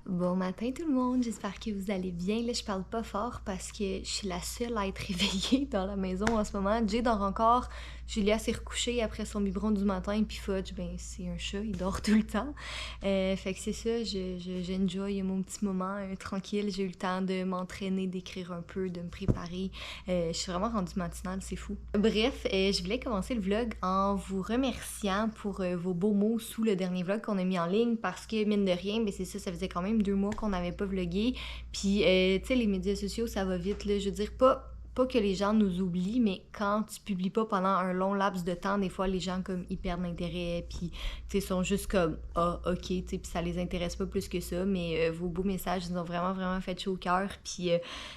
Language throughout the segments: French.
Bon matin tout le monde, j'espère que vous allez bien. Là, je parle pas fort parce que je suis la seule à être réveillée dans la maison en ce moment. Jay dort encore, Julia s'est recouchée après son biberon du matin, puis Fudge, ben c'est un chat, il dort tout le temps. Fait que c'est ça, j'enjoy mon petit moment tranquille. J'ai eu le temps de m'entraîner, d'écrire un peu, de me préparer. Je suis vraiment rendue matinale, c'est fou. Bref, je voulais commencer le vlog en vous remerciant pour vos beaux mots sous le dernier vlog qu'on a mis en ligne parce que, mine de rien, ben c'est ça faisait quand même 2 mois qu'on n'avait pas vlogué. Puis, tu sais, les médias sociaux, ça va vite, là. Je veux dire, pas que les gens nous oublient, mais quand tu publies pas pendant un long laps de temps, des fois, les gens, comme, ils perdent l'intérêt, puis, tu sais, sont juste comme « Ah, ok », tu sais, puis ça les intéresse pas plus que ça, mais vos beaux messages nous ont vraiment fait chaud au cœur, puis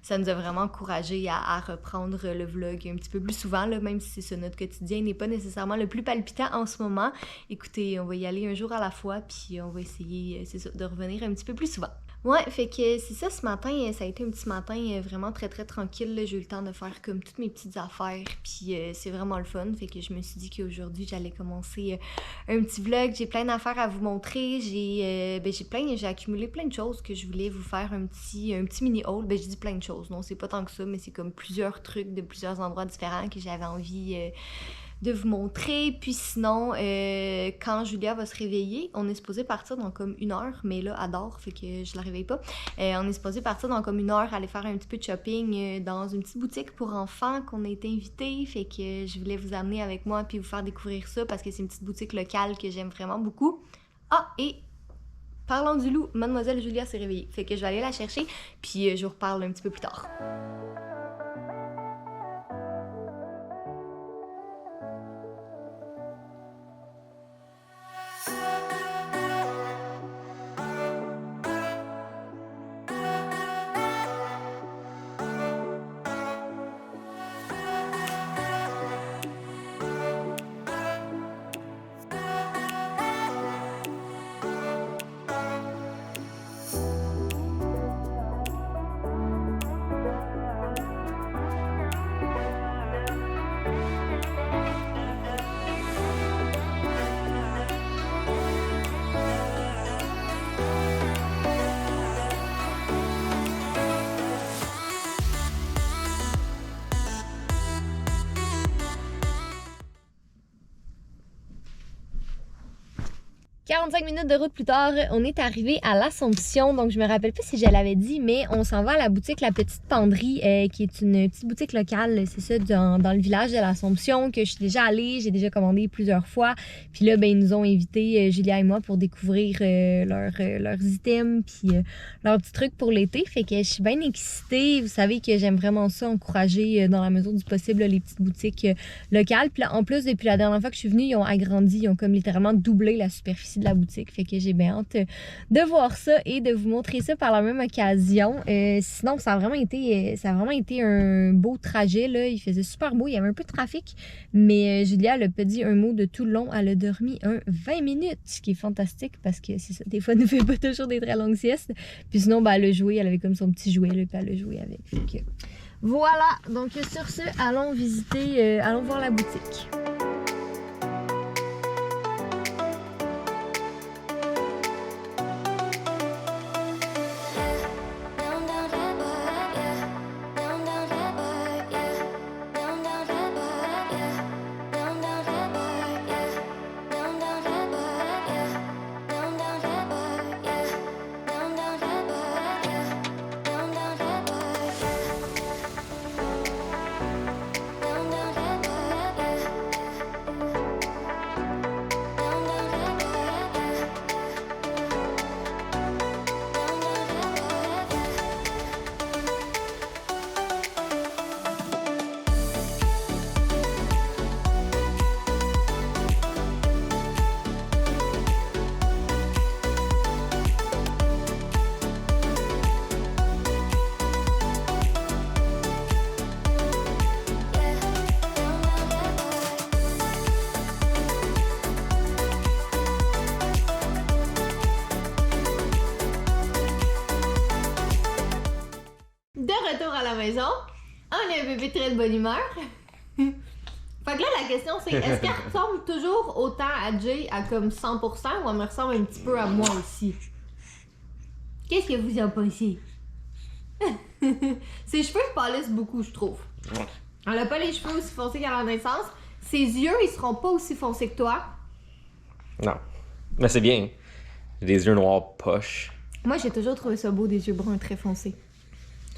ça nous a vraiment encouragés à reprendre le vlog un petit peu plus souvent, là, même si c'est ça, notre quotidien n'est pas nécessairement le plus palpitant en ce moment. Écoutez, on va y aller un jour à la fois, puis on va essayer, c'est ça, de revenir un petit peu plus souvent. Ouais, fait que c'est ça, ce matin, ça a été un petit matin vraiment très tranquille, là. J'ai eu le temps de faire comme toutes mes petites affaires, puis c'est vraiment le fun, fait que je me suis dit qu'aujourd'hui, j'allais commencer un petit vlog. J'ai plein d'affaires à vous montrer, j'ai accumulé plein de choses que je voulais vous faire un petit mini haul. Ben, je dis plein de choses, non, c'est pas tant que ça, mais c'est comme plusieurs trucs de plusieurs endroits différents que j'avais envie de vous montrer. Puis sinon, quand Julia va se réveiller, on est supposé partir dans comme 1 heure, mais là, elle dort, fait que je la réveille pas. On est supposé partir dans comme 1 heure, aller faire un petit peu de shopping dans une petite boutique pour enfants qu'on a été invités, fait que je voulais vous amener avec moi puis vous faire découvrir ça parce que c'est une petite boutique locale que j'aime vraiment beaucoup. Ah, et parlons du loup, mademoiselle Julia s'est réveillée, fait que je vais aller la chercher, puis je vous reparle un petit peu plus tard. 45 minutes de route plus tard, on est arrivé à l'Assomption. Donc, je me rappelle pas si je l'avais dit, mais on s'en va à la boutique La Petite Penderie, qui est une petite boutique locale, c'est ça, dans le village de l'Assomption, que je suis déjà allée, j'ai déjà commandé plusieurs fois. Puis là, ben, ils nous ont invités, Julia et moi, pour découvrir leurs items, puis leurs petits trucs pour l'été. Fait que je suis bien excitée. Vous savez que j'aime vraiment ça, encourager dans la mesure du possible les petites boutiques locales. Puis là, en plus, depuis la dernière fois que je suis venue, ils ont agrandi, ils ont comme littéralement doublé la superficie de la boutique, fait que j'ai bien hâte de voir ça et de vous montrer ça par la même occasion. Sinon, ça a vraiment été un beau trajet, là. Il faisait super beau, il y avait un peu de trafic, mais Julia, elle a pas dit un mot de tout le long. Elle a dormi 20 minutes, ce qui est fantastique parce que c'est ça, des fois, elle ne fait pas toujours des très longues siestes. Puis sinon, ben, elle a joué, elle avait comme son petit jouet, là, puis elle a joué avec. Fait que voilà, donc sur ce, allons visiter, allons voir la boutique. Retour à la maison, on a un bébé très de bonne humeur. Fait que là, la question c'est, est-ce qu'elle ressemble toujours autant à Jay à comme 100% ou elle me ressemble un petit peu à moi aussi? Qu'est-ce que vous en pensez? Ses cheveux pâlissent beaucoup, je trouve. Elle a pas les cheveux aussi foncés qu'à la naissance. Ses yeux, ils seront pas aussi foncés que toi. Non. Mais c'est bien. J'ai des yeux noirs poches. Moi, j'ai toujours trouvé ça beau, des yeux bruns très foncés.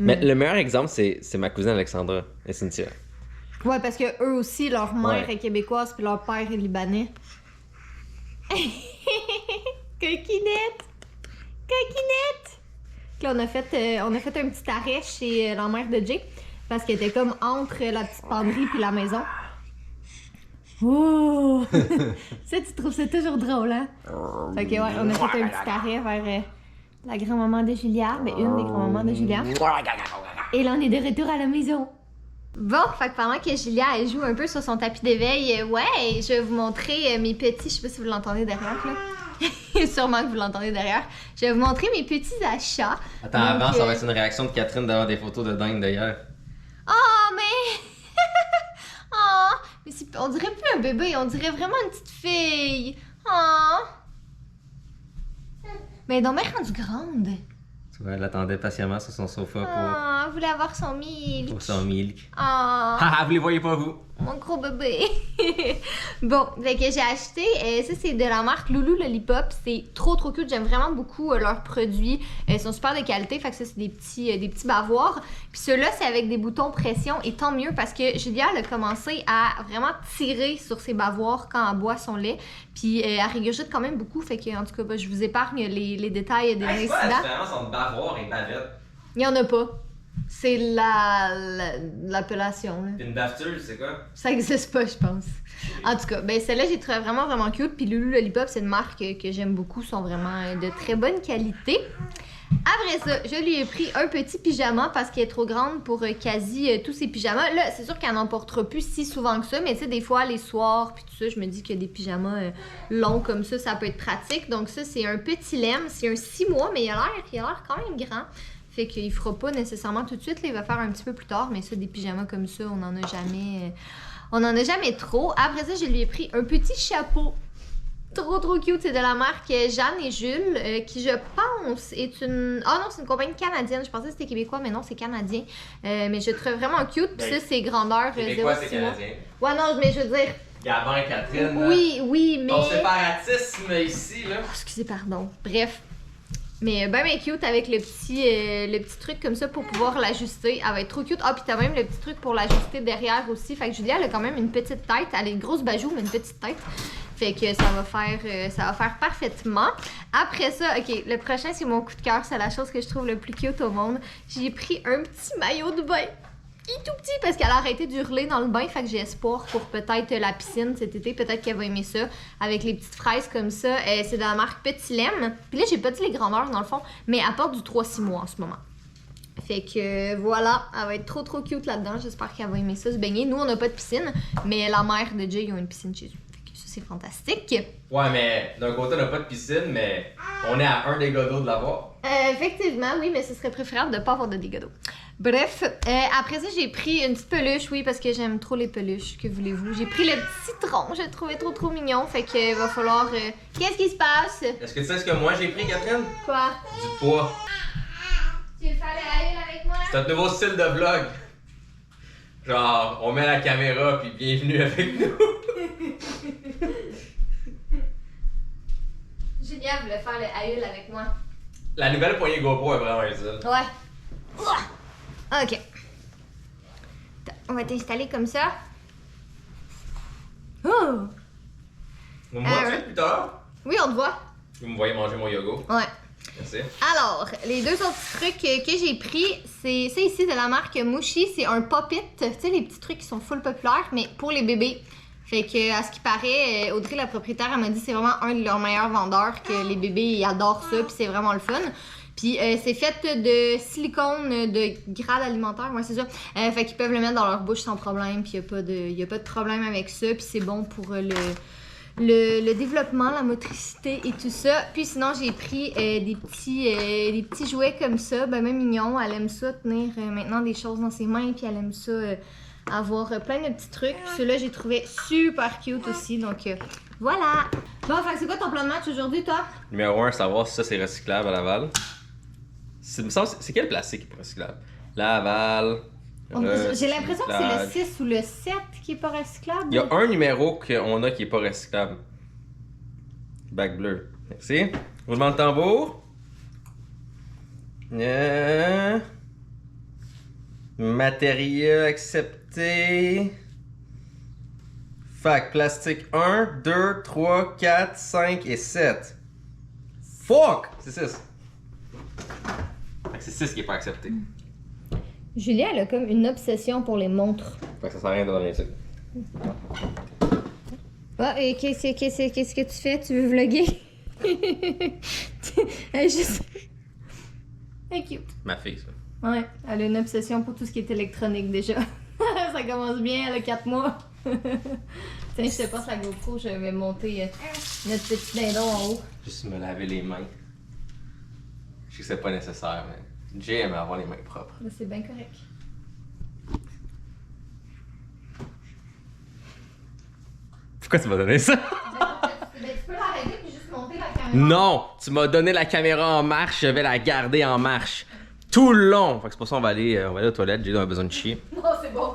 Mais le meilleur exemple, c'est ma cousine Alexandra et Cynthia. Ouais, parce que eux aussi, leur mère Ouais. est québécoise puis leur père est libanais. Coquinette! Coquinette! Là, on a fait un petit arrêt chez la mère de Jay parce qu'elle était comme entre la petite penderie puis la maison. Oh! Ça, tu trouves ça toujours drôle, hein? Fait que ouais, on a fait un petit arrêt vers la grand-maman de Julia, mais une des grand-mamans de Julia. Et là, on est de retour à la maison. Bon, fait que pendant que Julia elle joue un peu sur son tapis d'éveil, ouais, je vais vous montrer mes petits, je sais pas si vous l'entendez derrière là. Sûrement que vous l'entendez derrière. Je vais vous montrer mes petits achats. Attends, Donc, avant, ça va être une réaction de Catherine d'avoir des photos de dingue d'ailleurs. Oh, mais. Oh, mais on dirait plus un bébé, on dirait vraiment une petite fille. Oh. Mais elle est donc bien rendue grande. Tu vois, elle attendait patiemment sur son sofa Oh, elle voulait avoir son milk. pour son milk. Oh. Haha, vous les voyez pas, vous? Mon gros bébé. Bon, fait que j'ai acheté, ça c'est de la marque Loulou Lollipop. C'est trop cute, j'aime vraiment beaucoup leurs produits. Ils sont super de qualité, fait que ça c'est des petits bavoirs. Puis ceux-là c'est avec des boutons pression et tant mieux parce que Julia elle a commencé à vraiment tirer sur ses bavoirs quand elle boit son lait. Puis elle régurgite quand même beaucoup, fait que en tout cas je vous épargne les détails des C'est quoi la incidents. différence entre bavoir et bavette? Il y en a pas. C'est l'appellation là. Une bafeture, c'est quoi? Ça existe pas, je pense. En tout cas, ben celle-là, j'ai trouvé vraiment cute. Puis Loulou Lollipop, c'est une marque que j'aime beaucoup. Ils sont vraiment de très bonne qualité. Après ça, je lui ai pris un petit pyjama parce qu'elle est trop grande pour quasi tous ses pyjamas. Là, c'est sûr qu'elle n'en portera plus si souvent que ça. Mais tu sais, des fois, les soirs, puis tout ça, je me dis que des pyjamas longs comme ça peut être pratique. Donc ça, c'est un petit lemme. C'est un 6 mois, mais il a l'air quand même grand. Fait qu'il fera pas nécessairement tout de suite, là, il va faire un petit peu plus tard, mais ça, des pyjamas comme ça, on en a jamais trop. Après ça, je lui ai pris un petit chapeau. Trop cute, c'est de la marque Jeanne et Jules, qui je pense est une... Ah non, c'est une compagnie canadienne, je pensais que c'était québécois, mais non, c'est canadien. Mais je le trouve vraiment cute, puis ça, c'est grandeur 0,6 c'est canadien. Ouais, non, mais je veux dire... Gabin, Catherine. Oui, mais... Ton séparatisme ici, là. Oh, excusez, pardon. Bref. Mais ben cute avec le petit truc comme ça pour pouvoir l'ajuster. Elle va être trop cute. Ah, puis t'as même le petit truc pour l'ajuster derrière aussi. Fait que Julia, elle a quand même une petite tête. Elle a une grosse bajou, mais une petite tête. Fait que ça va faire parfaitement. Après ça, ok, le prochain, c'est mon coup de cœur. C'est la chose que je trouve le plus cute au monde. J'ai pris un petit maillot de bain. Il est tout petit parce qu'elle a arrêté d'hurler dans le bain, fait que j'ai espoir pour peut-être la piscine cet été, peut-être qu'elle va aimer ça, avec les petites fraises comme ça. C'est de la marque Petit Lemme. Puis là, j'ai pas dit les grandeurs dans le fond, mais elle porte du 3-6 mois en ce moment. Fait que voilà, elle va être trop cute là-dedans. J'espère qu'elle va aimer ça, se baigner. Nous, on n'a pas de piscine, mais la mère de Jay, ils ont une piscine chez eux. Fait que ça, c'est fantastique. Ouais, mais d'un côté, on n'a pas de piscine, mais on est à un dégât d'eau de l'avoir. Effectivement, oui, mais ce serait préférable de ne pas avoir de dégâts d'eau. Bref, après ça, j'ai pris une petite peluche, oui, parce que j'aime trop les peluches, que voulez-vous. J'ai pris le petit citron, je le trouvais trop mignon, fait que va falloir... Qu'est-ce qui se passe? Est-ce que tu sais ce que moi j'ai pris, Catherine? Quoi? Du poids. Tu veux faire le aïeul avec moi? C'est un nouveau style de vlog. Genre, on met la caméra, puis bienvenue avec nous. Julia voulait faire le aïeul avec moi. La nouvelle poignée GoPro est vraiment utile. Ouais. Ok. On va t'installer comme ça. Oh! Vous me voyez plus tard? Oui, on te voit. Vous me voyez manger mon yogourt. Ouais. Merci. Alors, les deux autres trucs que j'ai pris, c'est ici de la marque Mushi. C'est un pop-it. Tu sais, les petits trucs qui sont full populaires, mais pour les bébés. Fait que, à ce qui paraît, Audrey, la propriétaire, elle m'a dit que c'est vraiment un de leurs meilleurs vendeurs, que les bébés ils adorent ça, puis c'est vraiment le fun. Puis c'est fait de silicone de grade alimentaire, ouais, c'est ça. Fait qu'ils peuvent le mettre dans leur bouche sans problème, puis il n'y a pas de problème avec ça, puis c'est bon pour le développement, la motricité et tout ça. Puis sinon, j'ai pris des petits jouets comme ça, ben même mignon. Elle aime ça, tenir maintenant des choses dans ses mains, puis elle aime ça avoir plein de petits trucs. Puis ceux-là, j'ai trouvé super cute aussi, donc voilà. Bon, fait c'est quoi ton plan de match aujourd'hui, toi? Numéro 1, savoir si ça c'est recyclable à Laval. C'est quel plastique qui est pas recyclable? Laval. J'ai l'impression que c'est le 6 ou le 7 qui est pas recyclable. Il y a un numéro qu'on a qui est pas recyclable. Bac bleu. Merci. Roulement de tambour. Matériel accepté. Fac, plastique 1, 2, 3, 4, 5 et 7. Fuck! C'est 6. C'est 6 qui est pas accepté. Julie, elle a comme une obsession pour les montres. Fait que ça sert à rien de donner ça. Ah, et qu'est-ce que tu fais? Tu veux vlogger? Elle est juste... Elle est cute. Ma fille, ça. Ouais, elle a une obsession pour tout ce qui est électronique déjà. Ça commence bien, elle a 4 mois. Tiens, je te passe la GoPro, je vais monter notre petit dindon en haut. Juste me laver les mains. Je sais que c'est pas nécessaire, mais Jay aime avoir les mains propres. Mais c'est bien correct. Pourquoi tu m'as donné ça? Ben, tu peux l'arrêter puis juste monter la caméra. Non! Tu m'as donné la caméra en marche, je vais la garder en marche. Tout le long! Fait que c'est pour ça qu'on va aller aux toilettes, Jay a besoin de chier. Non, c'est bon.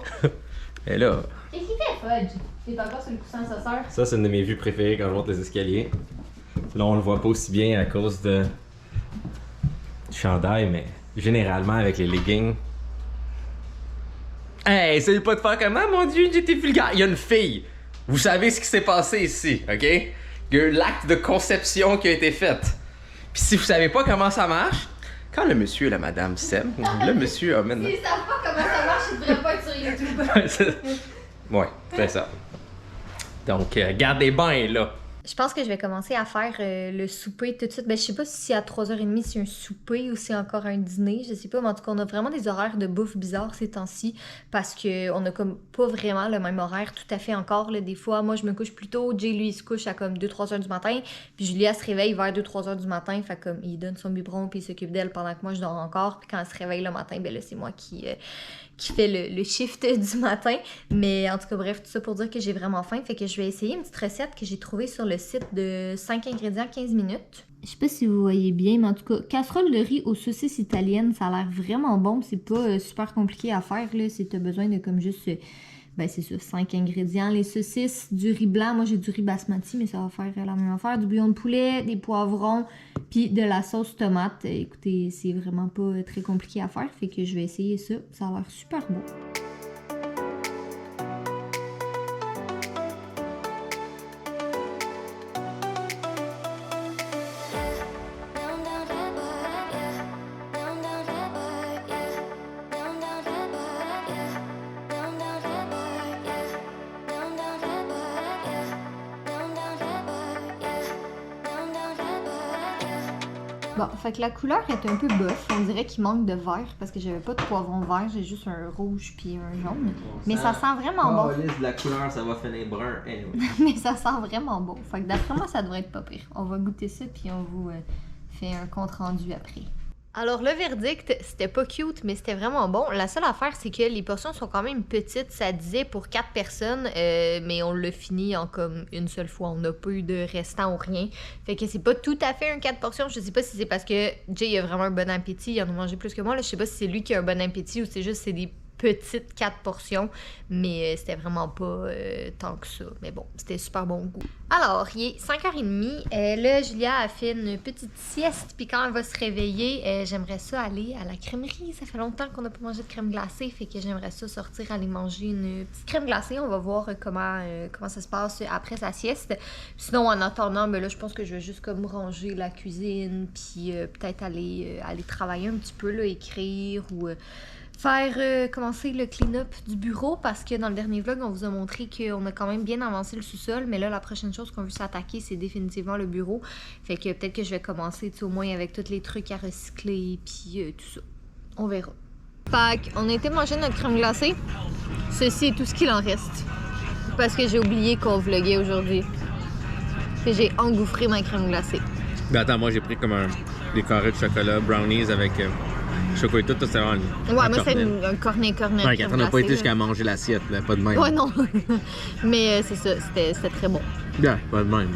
Et là... Qu'est-ce qu'il fait, Fudge? Il est encore sur le coussin sa sœur. Ça, c'est une de mes vues préférées quand je monte les escaliers. Là, on le voit pas aussi bien à cause du chandail, mais généralement avec les leggings. Hey, essaye pas de faire comment, mon Dieu, j'étais vulgaire. Il y a une fille. Vous savez ce qui s'est passé ici, ok? Il y a eu l'acte de conception qui a été fait. Puis si vous savez pas comment ça marche, quand le monsieur et la madame s'aiment, le monsieur amène... S'ils savent pas comment ça marche, ils devraient pas être sur YouTube. Ouais, c'est ça. Donc, gardez bien, là. Je pense que je vais commencer à faire le souper tout de suite. Ben, je sais pas si à 3h30 c'est un souper ou c'est encore un dîner, je sais pas, mais en tout cas, on a vraiment des horaires de bouffe bizarres ces temps-ci parce qu'on a comme pas vraiment le même horaire tout à fait encore. Là. Des fois, moi, je me couche plus tôt, Jay, lui, il se couche à comme 2-3 heures du matin, puis Julia se réveille vers 2-3 heures du matin, fait comme il donne son biberon puis il s'occupe d'elle pendant que moi, je dors encore, puis quand elle se réveille le matin, ben là, c'est moi qui fait le shift du matin. Mais en tout cas, bref, tout ça pour dire que j'ai vraiment faim. Fait que je vais essayer une petite recette que j'ai trouvée sur le site de 5 ingrédients 15 minutes. Je sais pas si vous voyez bien, mais en tout cas, casserole de riz aux saucisses italiennes, ça a l'air vraiment bon. C'est pas super compliqué à faire, là. Si t'as besoin de comme juste... ben c'est sûr, 5 ingrédients. Les saucisses, du riz blanc. Moi, j'ai du riz basmati, mais ça va faire la même affaire. Du bouillon de poulet, des poivrons, puis de la sauce tomate. Écoutez, c'est vraiment pas très compliqué à faire. Fait que je vais essayer ça. Ça a l'air super beau. Bon, fait que la couleur est un peu bof. On dirait qu'il manque de vert parce que j'avais pas de poivron vert, j'ai juste un rouge puis un jaune. Mais ça sent vraiment bon. De la couleur, ça va finir brun. Anyway. Mais ça sent vraiment bon. Fait que d'après moi, ça devrait être pas pire. On va goûter ça puis on vous fait un compte rendu après. Alors, le verdict, c'était pas cute, mais c'était vraiment bon. La seule affaire, c'est que les portions sont quand même petites. Ça disait pour 4 personnes, mais on l'a fini en comme une seule fois. On n'a pas eu de restant ou rien. Fait que c'est pas tout à fait un 4 portions. Je sais pas si c'est parce que Jay a vraiment un bon appétit. Il en a mangé plus que moi. Là. Je sais pas si c'est lui qui a un bon appétit ou c'est juste c'est des petites 4 portions, mais c'était vraiment pas tant que ça. Mais bon, c'était super bon goût. Alors, il est 5h30. Là, Julia a fait une petite sieste, puis quand elle va se réveiller, j'aimerais ça aller à la crèmerie. Ça fait longtemps qu'on n'a pas mangé de crème glacée, fait que j'aimerais ça sortir, aller manger une petite crème glacée. On va voir comment ça se passe après sa sieste. Sinon, en attendant, ben là, je pense que je vais juste comme ranger la cuisine, puis peut-être aller travailler un petit peu, là, écrire ou... faire commencer le clean-up du bureau parce que dans le dernier vlog, on vous a montré qu'on a quand même bien avancé le sous-sol, mais là, la prochaine chose qu'on veut s'attaquer, c'est définitivement le bureau. Fait que peut-être que je vais commencer au moins avec tous les trucs à recycler puis tout ça. On verra. Fait qu'on a été manger notre crème glacée. Ceci est tout ce qu'il en reste. Parce que j'ai oublié qu'on vloguait aujourd'hui. Puis j'ai engouffré ma crème glacée. Ben attends, moi j'ai pris comme des carrés de chocolat, brownies avec... chocolat et tout, c'est vraiment... Ouais, moi c'est un cornet. Ouais, Catherine n'a pas été jusqu'à manger l'assiette, là, pas de même. Ouais, non. Mais c'est ça, c'était très bon. Yeah, pas de même.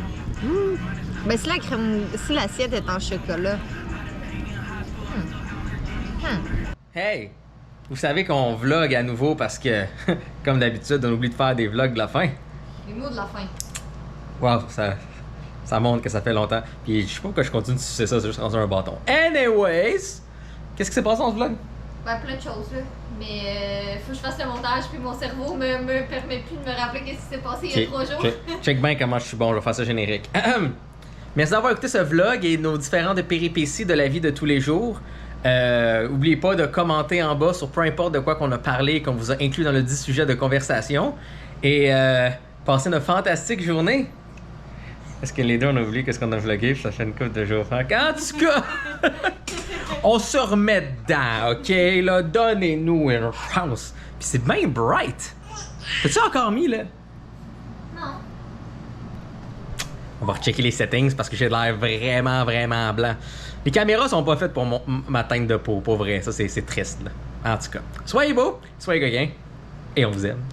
Ben si l'assiette est en chocolat... Hey! Vous savez qu'on vlog à nouveau parce que, comme d'habitude, on oublie de faire des vlogs de la fin. Les mots de la fin. Wow, ça montre que ça fait longtemps. Puis je sais pas pourquoi je continue de sucer ça, c'est juste rendu un bâton. Anyways! Qu'est-ce qui s'est passé dans ce vlog? Ben, plein de choses, là. Mais faut que je fasse le montage, puis mon cerveau me permet plus de me rappeler qu'est-ce qui s'est passé il y a 3 jours. Check bien comment je suis bon, je vais faire ça générique. Merci d'avoir écouté ce vlog et nos différentes péripéties de la vie de tous les jours. N'oubliez pas de commenter en bas sur peu importe de quoi qu'on a parlé, qu'on vous a inclus dans le 10 sujets de conversation. Et passez une fantastique journée. Est-ce que les deux on a oublié qu'est-ce qu'on a vlogué? Ça fait une couple de jours. En tout cas, on se remet dedans, ok? Là, donnez-nous une chance. Puis c'est bien bright. T'as-tu encore mis, là? Non. On va rechecker les settings parce que j'ai l'air vraiment, vraiment blanc. Les caméras sont pas faites pour ma teinte de peau, pour vrai. Ça, c'est triste, là. En tout cas, soyez beaux, soyez coquins, et on vous aime.